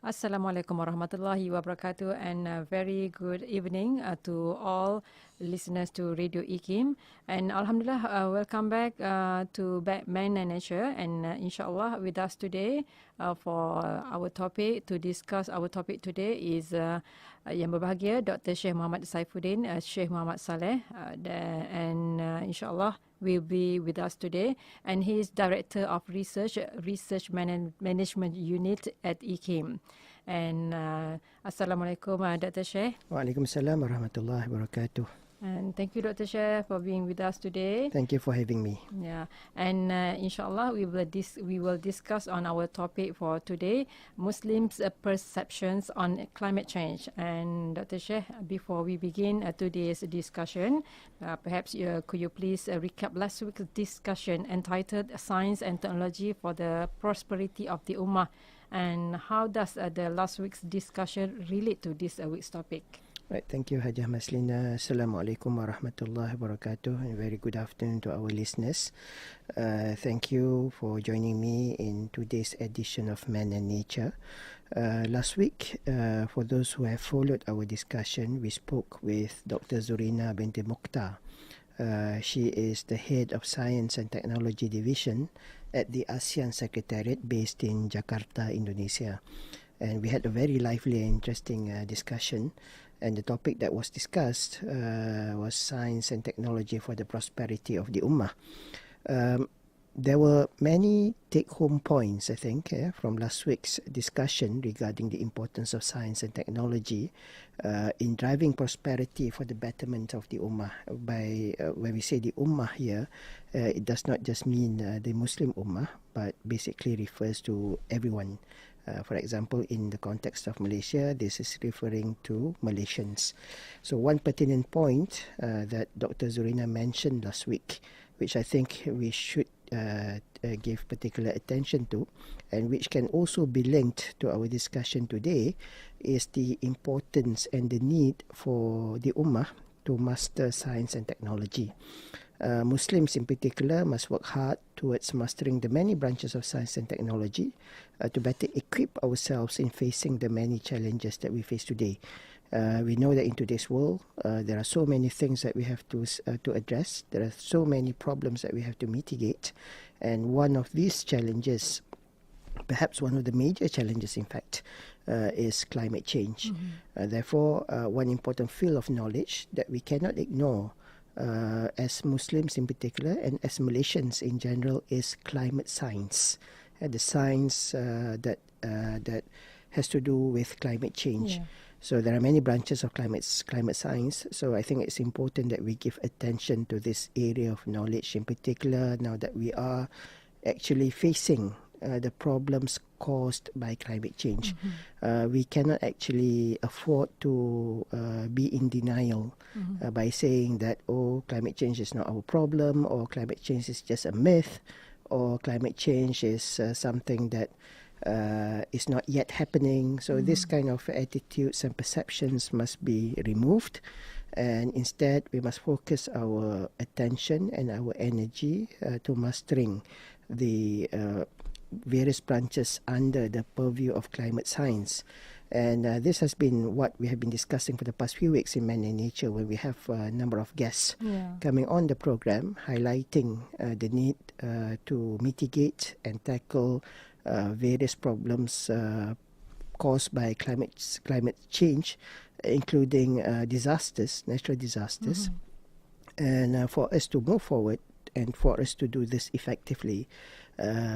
Assalamualaikum warahmatullahi wabarakatuh, and a very good evening to all listeners to Radio IKIM. And Alhamdulillah, welcome back to Man and Nature, and inshallah with us today for our topic to discuss. Our topic today is yang berbahagia Dr. Sheikh Muhammad Saifuddin, Sheikh Muhammad Saleh, and inshallah will be with us today, and he is Director of Research Management Unit at IKIM. And Assalamualaikum Dr. Sheikh. Waalaikumsalam warahmatullahi wabarakatuh. And thank you, Dr. Sheikh, for being with us today. Thank you for having me. Yeah, and inshallah we will discuss on our topic for today, Muslims' perceptions on climate change. And Dr. Sheikh, before we begin today's discussion, perhaps could you please recap last week's discussion entitled "Science and Technology for the Prosperity of the Ummah," and how does the last week's discussion relate to this week's topic? Right, thank you, Hajjah Maslina. Assalamualaikum warahmatullahi wabarakatuh. And very good afternoon to our listeners. Thank you for joining me in today's edition of Man and Nature. Last week, for those who have followed our discussion, we spoke with Dr. Zurina binti Mukhtar. She is the head of Science and Technology Division at the ASEAN Secretariat based in Jakarta, Indonesia. And we had a very lively and interesting discussion. And the topic that was discussed was science and technology for the prosperity of the Ummah. There were many take-home points, I think, from last week's discussion regarding the importance of science and technology in driving prosperity for the betterment of the Ummah. When we say the Ummah here, it does not just mean the Muslim Ummah, but basically refers to everyone. For example, in the context of Malaysia, this is referring to Malaysians. So one pertinent point that Dr. Zurina mentioned last week, which I think we should give particular attention to, and which can also be linked to our discussion today, is the importance and the need for the Ummah to master science and technology. Muslims in particular must work hard towards mastering the many branches of science and technology to better equip ourselves in facing the many challenges that we face today. We know that in today's world, there are so many things that we have to address. There are so many problems that we have to mitigate. And one of these challenges, perhaps one of the major challenges, in fact, is climate change. Therefore, one important field of knowledge that we cannot ignore as Muslims in particular and as Malaysians in general is climate science, the science that has to do with climate change. Yeah. So there are many branches of climate science. So I think it's important that we give attention to this area of knowledge in particular now that we are actually facing the problems caused by climate change. We cannot actually afford to be in denial by saying that, climate change is not our problem, or climate change is just a myth, or climate change is something that is not yet happening. So this kind of attitudes and perceptions must be removed. And instead, we must focus our attention and our energy to mastering the various branches under the purview of climate science. And this has been what we have been discussing for the past few weeks in Man and Nature, where we have a number of guests coming on the program, highlighting the need to mitigate and tackle various problems caused by climate change, including disasters, natural disasters. And for us to move forward and for us to do this effectively,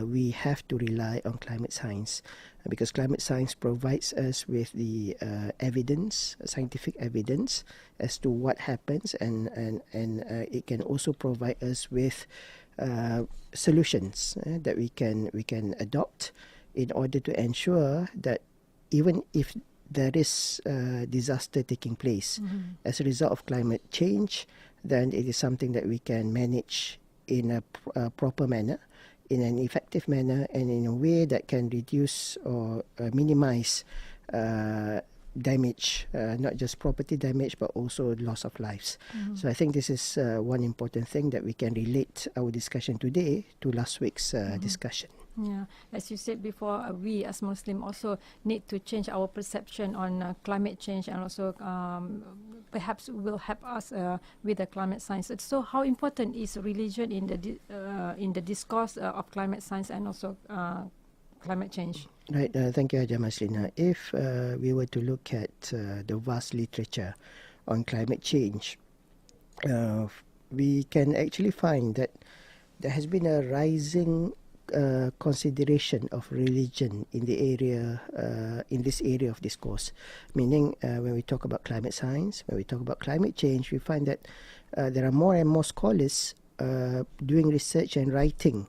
we have to rely on climate science, because climate science provides us with the evidence, scientific evidence as to what happens, and it can also provide us with solutions that we can adopt in order to ensure that even if there is disaster taking place as a result of climate change, then it is something that we can manage in a proper manner, in an effective manner, and in a way that can reduce or minimize damage, not just property damage, but also loss of lives. So I think this is one important thing that we can relate our discussion today to last week's discussion. Yeah, as you said before, we as Muslim also need to change our perception on climate change, and also perhaps will help us with the climate science. So, how important is religion in the discourse of climate science and also climate change? Right, thank you, Hajah Maslina. If we were to look at the vast literature on climate change, we can actually find that there has been a rising consideration of religion in the area, in this area of discourse. Meaning, when we talk about climate science, when we talk about climate change, we find that there are more and more scholars doing research and writing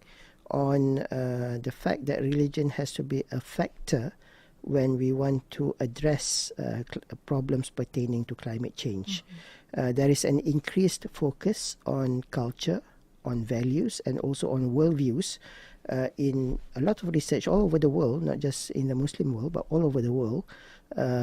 on the fact that religion has to be a factor when we want to address problems pertaining to climate change. There is an increased focus on culture, on values, and also on worldviews in a lot of research all over the world, not just in the Muslim world, but all over the world,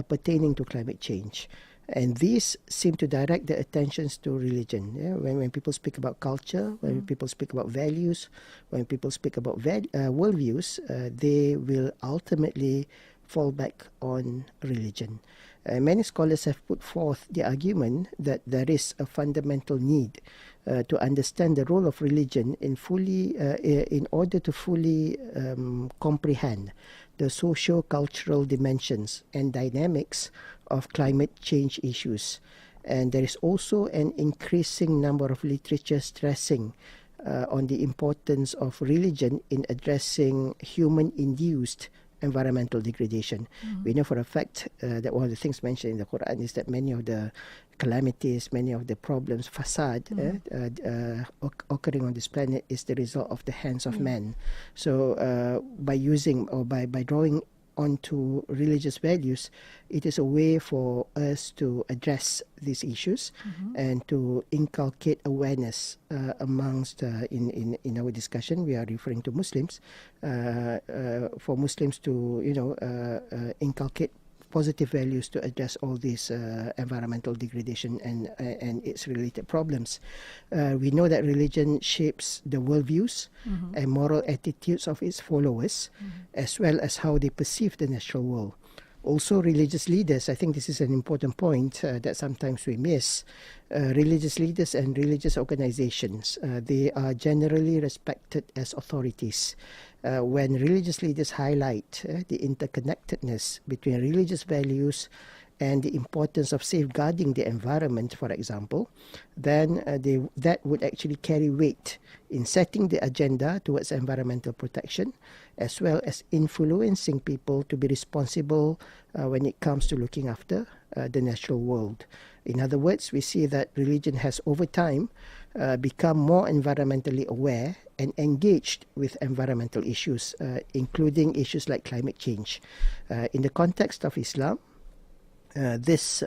pertaining to climate change. And these seem to direct their attentions to religion. Yeah? When people speak about culture, when people speak about values, when people speak about worldviews, they will ultimately fall back on religion. Many scholars have put forth the argument that there is a fundamental need to understand the role of religion in order to fully comprehend the socio-cultural dimensions and dynamics of climate change issues. And there is also an increasing number of literature stressing on the importance of religion in addressing human-induced environmental degradation. We know for a fact that one of the things mentioned in the Quran is that many of the calamities, many of the problems, fasad, occurring on this planet is the result of the hands of man. So by using or by drawing onto religious values, it is a way for us to address these issues and to inculcate awareness amongst, in our discussion, we are referring to Muslims, for Muslims to, inculcate positive values to address all these environmental degradation and its related problems. We know that religion shapes the worldviews and moral attitudes of its followers, as well as how they perceive the natural world. Also, religious leaders, I think this is an important point that sometimes we miss. Religious leaders and religious organizations, they are generally respected as authorities. When religious leaders highlight the interconnectedness between religious values and the importance of safeguarding the environment, for example, then that would actually carry weight in setting the agenda towards environmental protection, as well as influencing people to be responsible when it comes to looking after the natural world. In other words, we see that religion has over time become more environmentally aware and engaged with environmental issues, including issues like climate change. In the context of Islam, this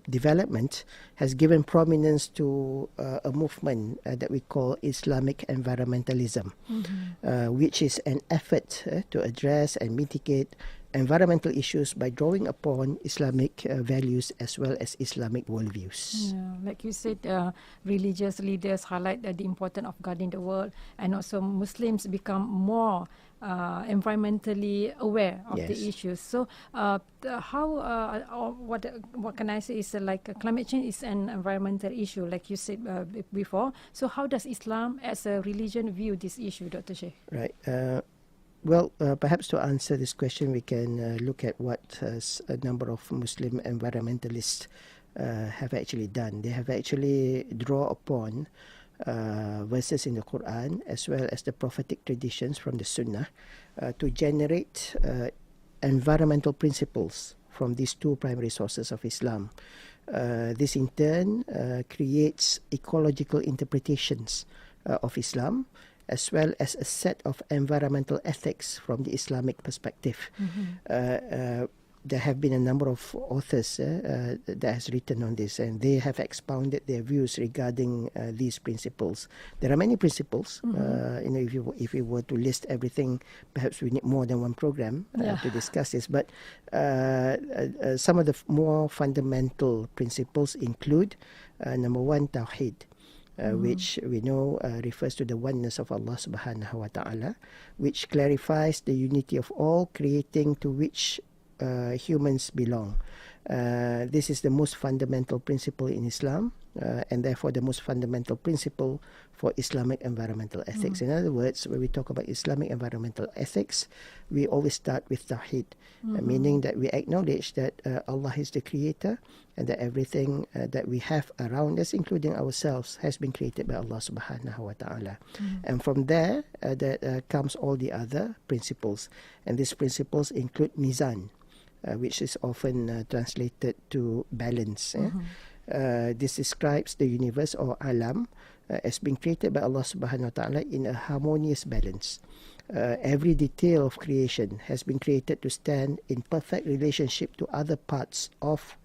development has given prominence to a movement that we call Islamic environmentalism, which is an effort to address and mitigate environmental issues by drawing upon Islamic values as well as Islamic worldviews. Yeah, like you said, religious leaders highlight the importance of guarding the world, and also Muslims become more environmentally aware of the issues. So, what can I say is climate change is an environmental issue, like you said before. So, how does Islam as a religion view this issue, Dr. Sheikh? Right. Well, perhaps to answer this question, we can look at what a number of Muslim environmentalists have actually done. They have actually drawn upon verses in the Quran as well as the prophetic traditions from the Sunnah to generate environmental principles from these two primary sources of Islam. This in turn creates ecological interpretations of Islam, as well as a set of environmental ethics from the Islamic perspective. There have been a number of authors that has written on this, and they have expounded their views regarding these principles. There are many principles. If we were to list everything, perhaps we need more than one program to discuss this. But some of the more fundamental principles include, number one, Tawheed. which we know refers to the oneness of Allah subhanahu wa ta'ala, which clarifies the unity of all creating to which humans belong. This is the most fundamental principle in Islam, and therefore the most fundamental principle for Islamic environmental ethics. In other words, when we talk about Islamic environmental ethics, we always start with Tawheed, meaning that we acknowledge that Allah is the creator and that everything that we have around us, including ourselves, has been created by Allah subhanahu wa ta'ala. And from there, comes all the other principles. And these principles include Mizan, which is often translated to balance. This describes the universe or alam as being created by Allah subhanahu wa ta'ala in a harmonious balance. Every detail of creation has been created to stand in perfect relationship to other parts of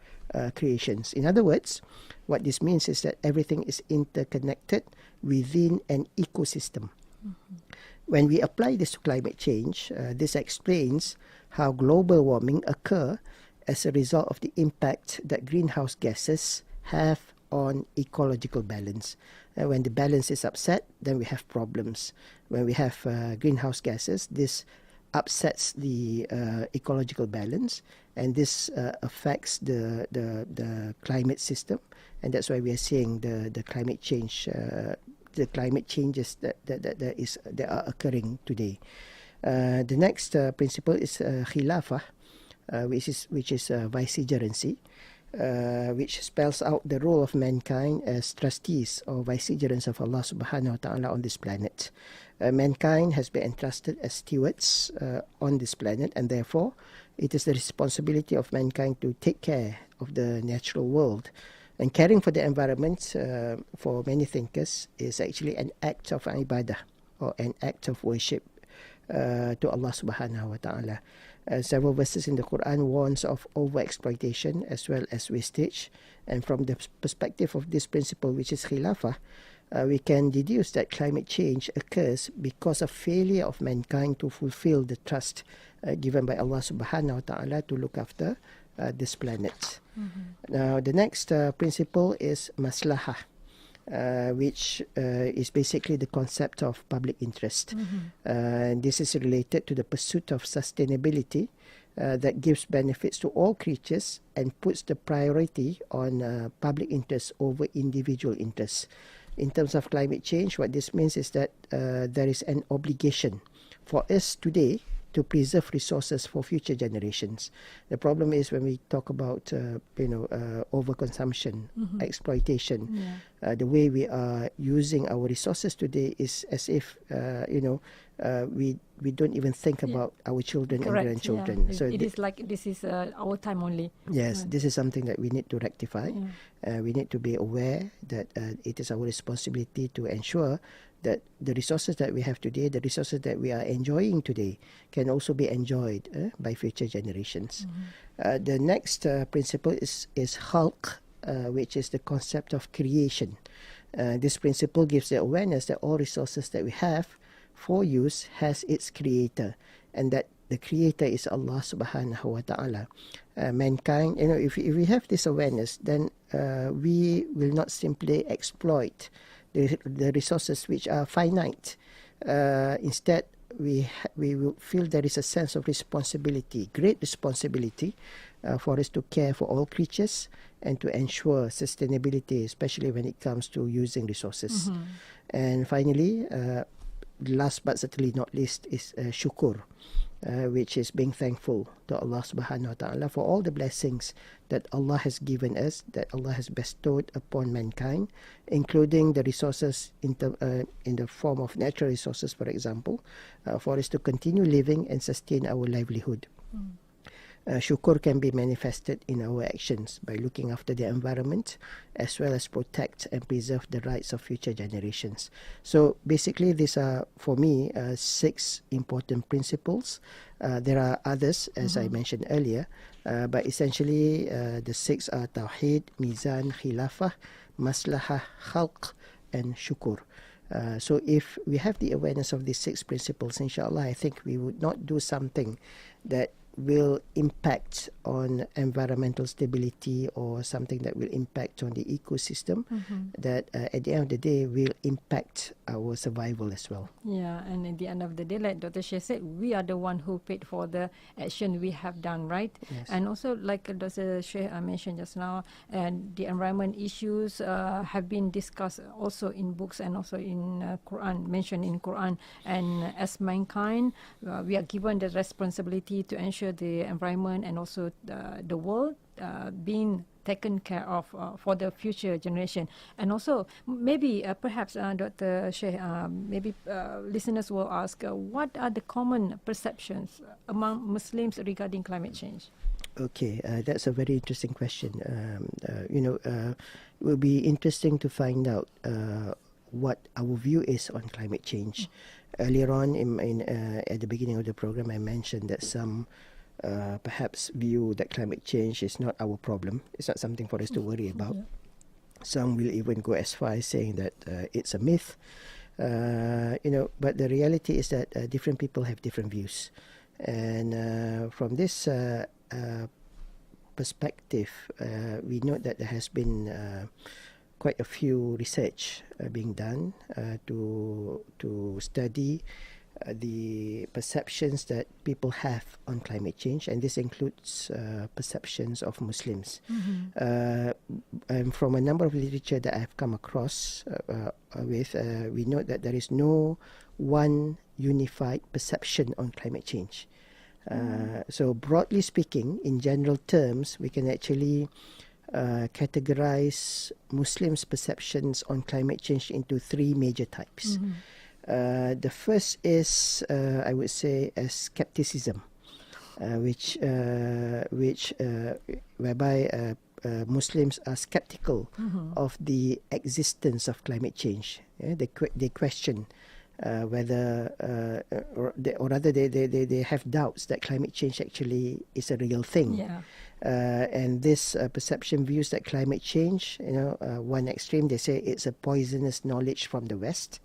creations. In other words, what this means is that everything is interconnected within an ecosystem. When we apply this to climate change, this explains how global warming occurs as a result of the impact that greenhouse gases have on ecological balance. When the balance is upset, then we have problems. When we have greenhouse gases, this upsets the ecological balance, and this affects the climate system, and that's why we are seeing the climate change, the climate changes that are occurring today. The next principle is khilafah, which is vicegerency, which spells out the role of mankind as trustees or vicegerents of Allah subhanahu wa ta'ala on this planet. Mankind has been entrusted as stewards on this planet, and therefore it is the responsibility of mankind to take care of the natural world. And caring for the environment, for many thinkers, is actually an act of ibadah, or an act of worship to Allah subhanahu wa ta'ala. Several verses in the Quran warns of overexploitation as well as wastage. And from the perspective of this principle, which is khilafah, we can deduce that climate change occurs because of failure of mankind to fulfill the trust given by Allah subhanahu wa ta'ala to look after this planet. Now, the next principle is maslahah, which is basically the concept of public interest. This is related to the pursuit of sustainability that gives benefits to all creatures and puts the priority on public interest over individual interests. In terms of climate change, what this means is that there is an obligation for us today to preserve resources for future generations. The problem is when we talk about overconsumption, exploitation, the way we are using our resources today is as if we don't even think about our children and grandchildren. So it is like this is our time only. Yes, this is something that we need to rectify. We need to be aware that it is our responsibility to ensure that the resources that we have today, the resources that we are enjoying today, can also be enjoyed by future generations. The next principle is khalq, which is the concept of creation. This principle gives the awareness that all resources that we have for use has its creator, and that the creator is Allah subhanahu wa ta'ala. Mankind, if we have this awareness, then we will not simply exploit the resources which are finite. Instead, we will feel there is a sense of responsibility, great responsibility, for us to care for all creatures and to ensure sustainability, especially when it comes to using resources. And finally, last but certainly not least, is shukur, which is being thankful to Allah subhanahu wa ta'ala for all the blessings that Allah has given us, that Allah has bestowed upon mankind, including the resources in the form of natural resources, for example, for us to continue living and sustain our livelihood. Shukur can be manifested in our actions by looking after the environment as well as protect and preserve the rights of future generations. So basically these are, for me, 6 important principles. There are others, as I mentioned earlier, but essentially the 6 are Tawheed, Mizan, Khilafah, Maslahah, Khalq, and Shukur. So if we have the awareness of these 6 principles, inshallah, I think we would not do something that will impact on environmental stability or something that will impact on the ecosystem, that at the end of the day will impact our survival as well. Yeah, and at the end of the day, like Dr. Sheikh said, we are the one who paid for the action we have done, right? Yes. And also, like Dr. Sheikh mentioned just now, and the environment issues have been discussed also in books and also in Quran, mentioned in Quran. And as mankind, we are given the responsibility to ensure the environment and also the world being taken care of for the future generation. And also, maybe perhaps Dr. Sheikh, maybe listeners will ask, what are the common perceptions among Muslims regarding climate change? Okay, that's a very interesting question. It will be interesting to find out what our view is on climate change. Earlier on, at the beginning of the program, I mentioned that some perhaps view that climate change is not our problem. It's not something for us to worry about. Some will even go as far as saying that it's a myth. But the reality is that different people have different views. And from this perspective, we know that there has been quite a few research being done to study the perceptions that people have on climate change, and this includes perceptions of Muslims. And from a number of literature that I've come across we know that there is no one unified perception on climate change. So broadly speaking, in general terms, we can actually categorize Muslims' perceptions on climate change into three major types. The first is, I would say, as skepticism, whereby Muslims are skeptical of the existence of climate change. They question whether, or rather, they have doubts that climate change actually is a real thing. Yeah. And this perception views that climate change, one extreme, they say it's a poisonous knowledge from the West,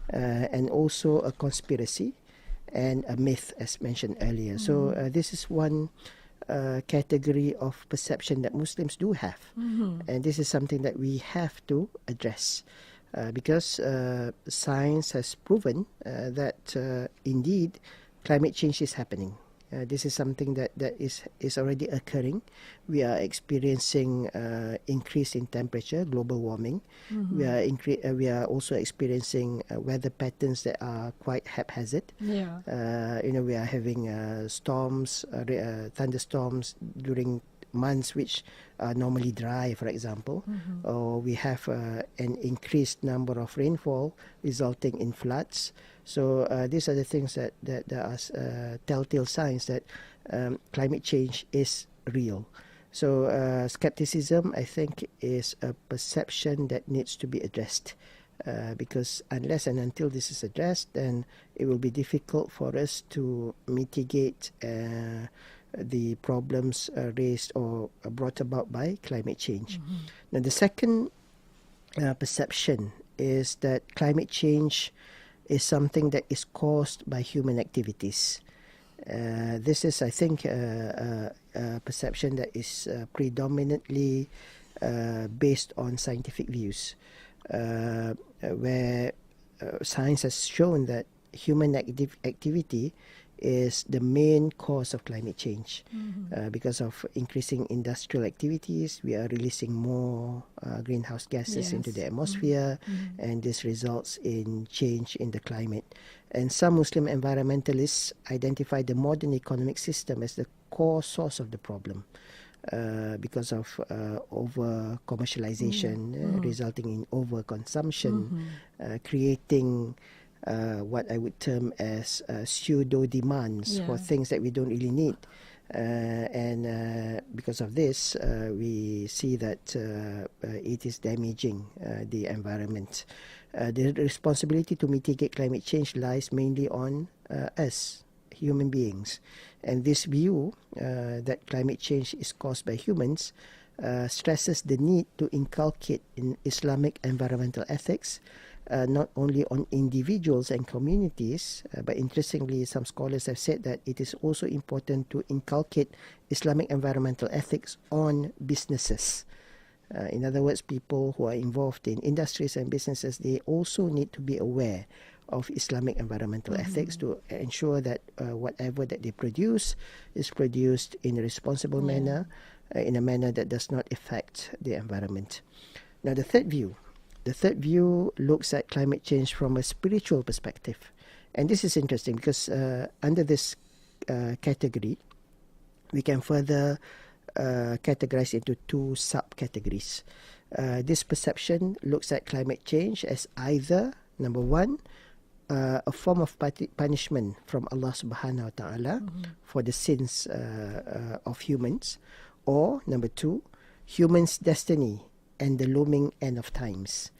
and also a conspiracy and a myth, as mentioned earlier. So this is one category of perception that Muslims do have. And this is something that we have to address. Because science has proven that indeed climate change is happening. This is something that is already occurring. We are experiencing increase in temperature, global warming. We are also experiencing weather patterns that are quite haphazard. Yeah. We are having storms, thunderstorms during months which are normally dry, for example, or we have an increased number of rainfall resulting in floods. So these are the things that are telltale signs that climate change is real. So skepticism, I think, is a perception that needs to be addressed. Because unless and until this is addressed, then it will be difficult for us to mitigate the problems raised or brought about by climate change. Now, the second perception is that climate change is something that is caused by human activities. This is, I think, a perception that is predominantly based on scientific views, where science has shown that human activity is the main cause of climate change. Because of increasing industrial activities, we are releasing more greenhouse gases into the atmosphere, and this results in change in the climate. And some Muslim environmentalists identify the modern economic system as the core source of the problem, because of over commercialization, resulting in over consumption, creating what I would term as pseudo demands for things that we don't really need. And because of this, we see that it is damaging the environment. The responsibility to mitigate climate change lies mainly on us, human beings. And this view that climate change is caused by humans stresses the need to inculcate in Islamic environmental ethics not only on individuals and communities, but interestingly, some scholars have said that it is also important to inculcate Islamic environmental ethics on businesses. In other words, people who are involved in industries and businesses, they also need to be aware of Islamic environmental ethics to ensure that whatever that they produce is produced in a responsible manner, in a manner that does not affect the environment. Now, the third view looks at climate change from a spiritual perspective. And this is interesting because under this category, we can further categorize into two subcategories. This perception looks at climate change as either, number one, a form of punishment from Allah subhanahu wa ta'ala for the sins of humans, or number two, humans' destiny and the looming end of times.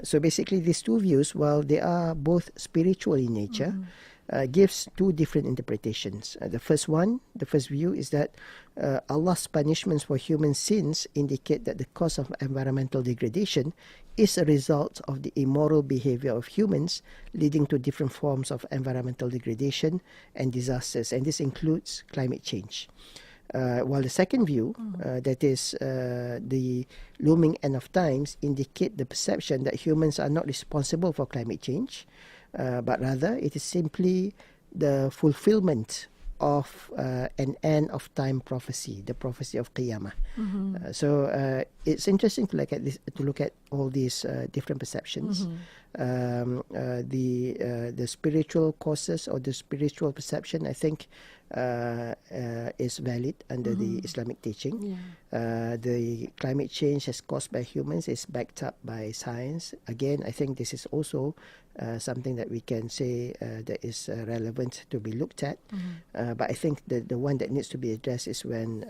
So basically these two views, while they are both spiritual in nature, gives two different interpretations. The first view is that Allah's punishments for human sins indicate that the cause of environmental degradation is a result of the immoral behavior of humans, leading to different forms of environmental degradation and disasters, and this includes climate change. While the second view, that is the looming end of times, indicate the perception that humans are not responsible for climate change, but rather it is simply the fulfillment of an end of time prophecy, the prophecy of Qiyamah. So it's interesting to look at all these different perceptions. The spiritual causes or the spiritual perception, I think, is valid under the Islamic teaching. The climate change as caused by humans is backed up by science. Again, I think this is also something that we can say that is relevant to be looked at. But I think that the one that needs to be addressed is when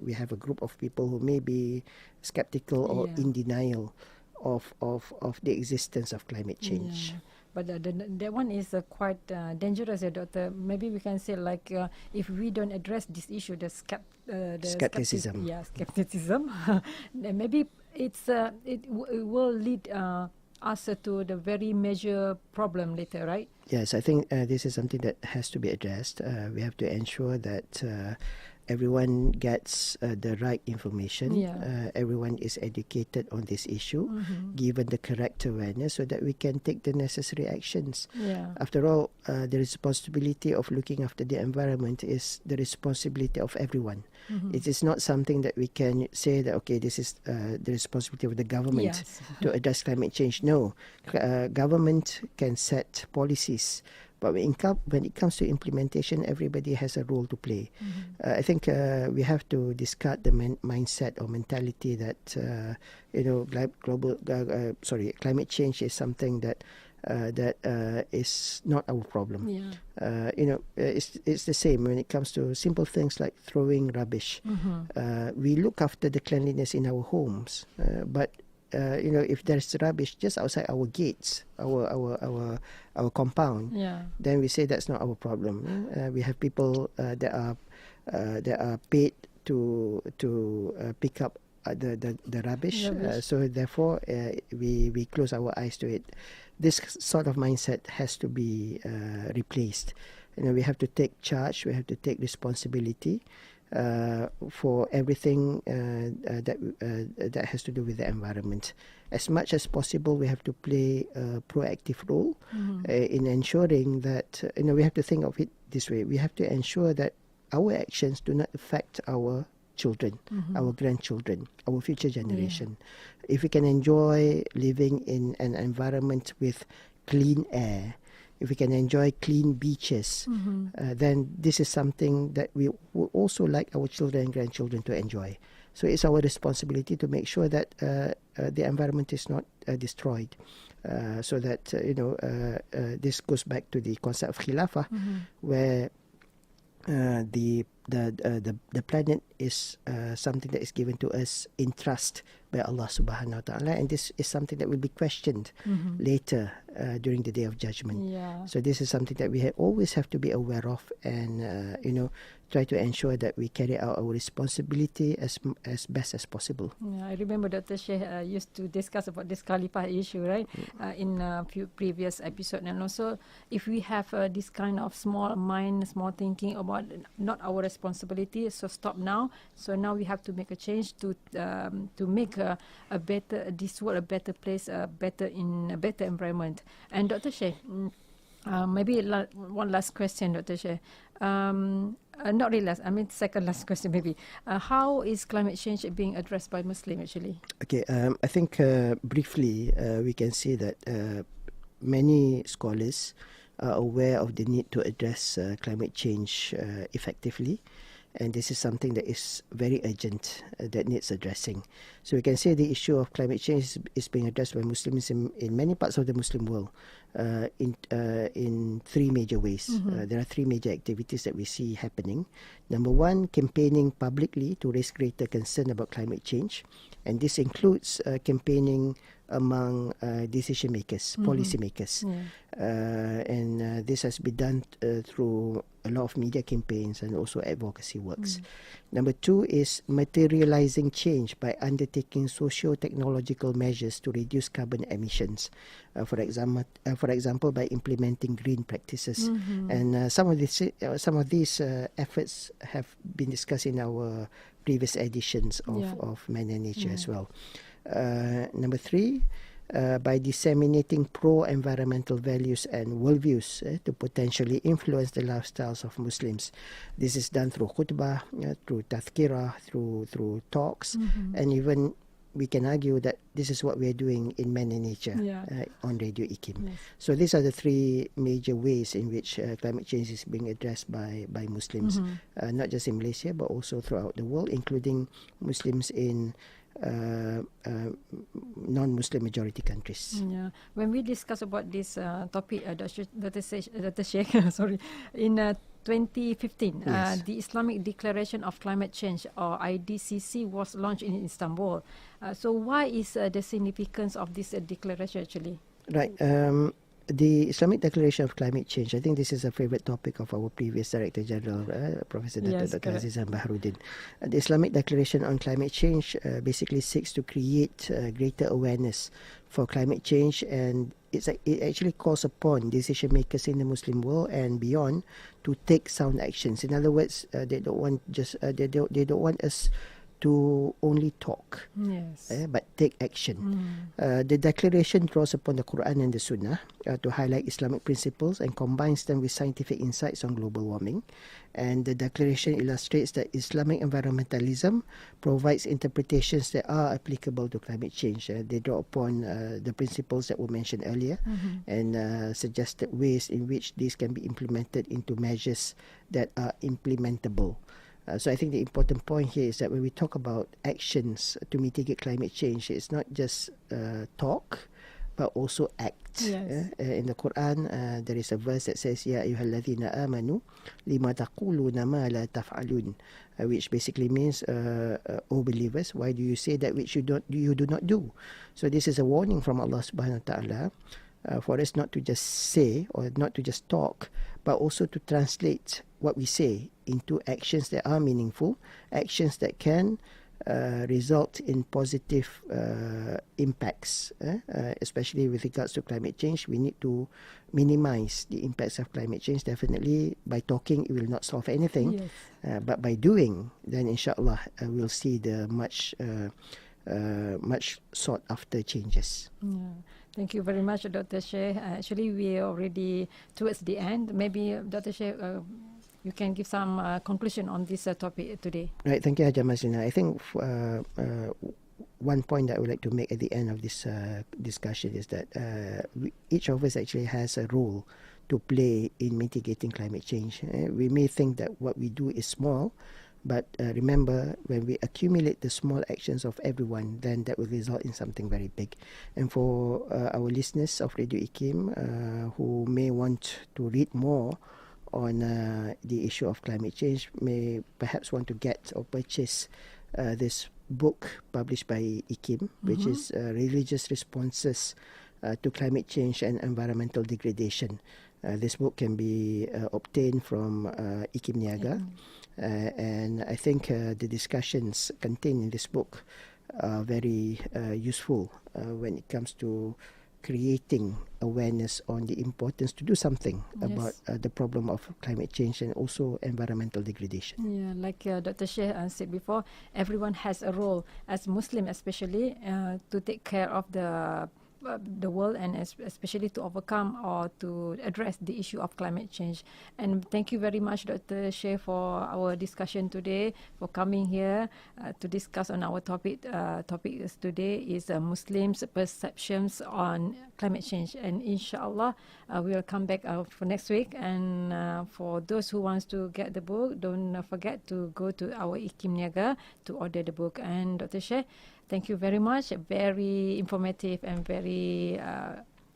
we have a group of people who may be skeptical or in denial of the existence of climate change. But that one is quite dangerous, Doctor. Maybe we can say if we don't address this issue, the skepticism. Skepticism. Then maybe it will lead us to the very major problem later, right? Yes, I think this is something that has to be addressed. We have to ensure that everyone gets the right information. Everyone is educated on this issue, given the correct awareness, so that we can take the necessary actions. After all, the responsibility of looking after the environment is the responsibility of everyone. It is not something that we can say that, okay, this is the responsibility of the government to address climate change. No, government can set policies, but when it comes to implementation, everybody has a role to play. I think we have to discard the mindset or mentality that climate change is something that is not our problem. It's the same when it comes to simple things like throwing rubbish. We look after the cleanliness in our homes, but if there's rubbish just outside our gates, our compound, then we say that's not our problem. We have people that are paid to pick up the rubbish. So therefore, we close our eyes to it. This sort of mindset has to be replaced. We have to take charge. We have to take responsibility for everything that has to do with the environment. As much as possible, we have to play a proactive role in ensuring that, we have to think of it this way. We have to ensure that our actions do not affect our children, our grandchildren, our future generation. If we can enjoy living in an environment with clean air, if we can enjoy clean beaches, then this is something that we would also like our children and grandchildren to enjoy. So it's our responsibility to make sure that the environment is not destroyed. So that, this goes back to the concept of khilafah, where the the planet is something that is given to us in trust by Allah Subhanahu Wa Taala, and this is something that will be questioned later during the Day of Judgment. Yeah. So this is something that we always have to be aware of, and try to ensure that we carry out our responsibility as best as possible. Yeah, I remember Dr. Sheikh used to discuss about this Khalifah issue, right, in a few previous episodes. And also, if we have this kind of small mind, small thinking about not our responsibility, so stop now. So now we have to make a change to make a better, this world a better place, a better environment. And Dr. Sheikh, maybe one last question, Dr. Sheikh. Not really last, I mean second last question maybe. How is climate change being addressed by Muslim actually? Okay, I think briefly we can say that many scholars are aware of the need to address climate change effectively. And this is something that is very urgent, that needs addressing. So we can say the issue of climate change is being addressed by Muslims in many parts of the Muslim world in three major ways. There are three major activities that we see happening. Number one, campaigning publicly to raise greater concern about climate change. And this includes campaigning among decision makers, policy makers. And this has been done through a lot of media campaigns and also advocacy works. Number two is materializing change by undertaking socio-technological measures to reduce carbon emissions. For example, by implementing green practices. And some of these efforts have been discussed in our previous editions of Man and Nature as well. Number three, by disseminating pro-environmental values and worldviews to potentially influence the lifestyles of Muslims. This is done through khutbah, through tazkirah, through talks, and even we can argue that this is what we are doing in Man and Nature on Radio IKIM. Yes. So these are the three major ways in which climate change is being addressed by Muslims, not just in Malaysia but also throughout the world, including Muslims in non-Muslim majority countries. Yeah. When we discuss about this topic, Dr. Sheikh, sorry, in 2015, the Islamic Declaration of Climate Change, or IDCC, was launched in Istanbul. So why is the significance of this declaration actually? Right. The Islamic Declaration of Climate Change, I think this is a favorite topic of our previous Director General, Professor Dr. Azizan Bahruddin. The Islamic Declaration on Climate Change basically seeks to create greater awareness for climate change, and it actually calls upon decision makers in the Muslim world and beyond to take sound actions. In other words, they don't want us to only talk, but take action. The declaration draws upon the Quran and the Sunnah to highlight Islamic principles and combines them with scientific insights on global warming. And the declaration illustrates that Islamic environmentalism provides interpretations that are applicable to climate change. They draw upon the principles that were mentioned earlier and suggested ways in which these can be implemented into measures that are implementable. So I think the important point here is that when we talk about actions to mitigate climate change, it's not just talk, but also act. Yes. In the Quran, there is a verse that says, "Ya ayyuhalladhina amanu lima taquluna ma la taf'alun," which basically means, "O believers, why do you say that which you do not do?" So this is a warning from Allah Subhanahu Wa Taala for us not to just say or not to just talk, but also to translate what we say into actions that are meaningful, actions that can result in positive impacts, especially with regards to climate change. We need to minimize the impacts of climate change. Definitely, by talking, it will not solve anything. Yes. But by doing, then inshallah, we'll see the much sought after changes. Yeah. Thank you very much, Dr. Sheikh. Actually, we are already towards the end. Maybe, Dr. Sheikh, you can give some conclusion on this topic today. Right, thank you, Hajjah Maslina. I think one point that I would like to make at the end of this discussion is that each of us actually has a role to play in mitigating climate change. We may think that what we do is small, but remember, when we accumulate the small actions of everyone, then that will result in something very big. And for our listeners of Radio IKIM who may want to read more on the issue of climate change may perhaps want to get or purchase this book published by IKIM, which is Religious Responses to Climate Change and Environmental Degradation. This book can be obtained from IKIM Niaga, and I think the discussions contained in this book are very useful when it comes to creating awareness on the importance to do something about the problem of climate change and also environmental degradation. Yeah, like Dr. Sheikh said before, everyone has a role as Muslim, especially to take care of the world, and especially to overcome or to address the issue of climate change. And thank you very much, Dr. Sheikh, for our discussion today, for coming here to discuss on our topic. Topic today is Muslims' perceptions on climate change, and inshallah we will come back for next week. And for those who wants to get the book, don't forget to go to our IKIM Niaga to order the book. And Dr. Sheikh, thank you very much. Very informative and very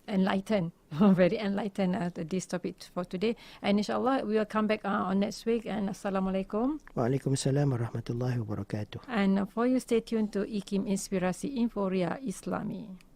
enlightened. Very enlightened this topic for today. And inshallah we will come back on next week. And Assalamualaikum. Waalaikumsalam warahmatullahi wabarakatuh. And for you, stay tuned to IKIM Inspirasi Inforia Islami.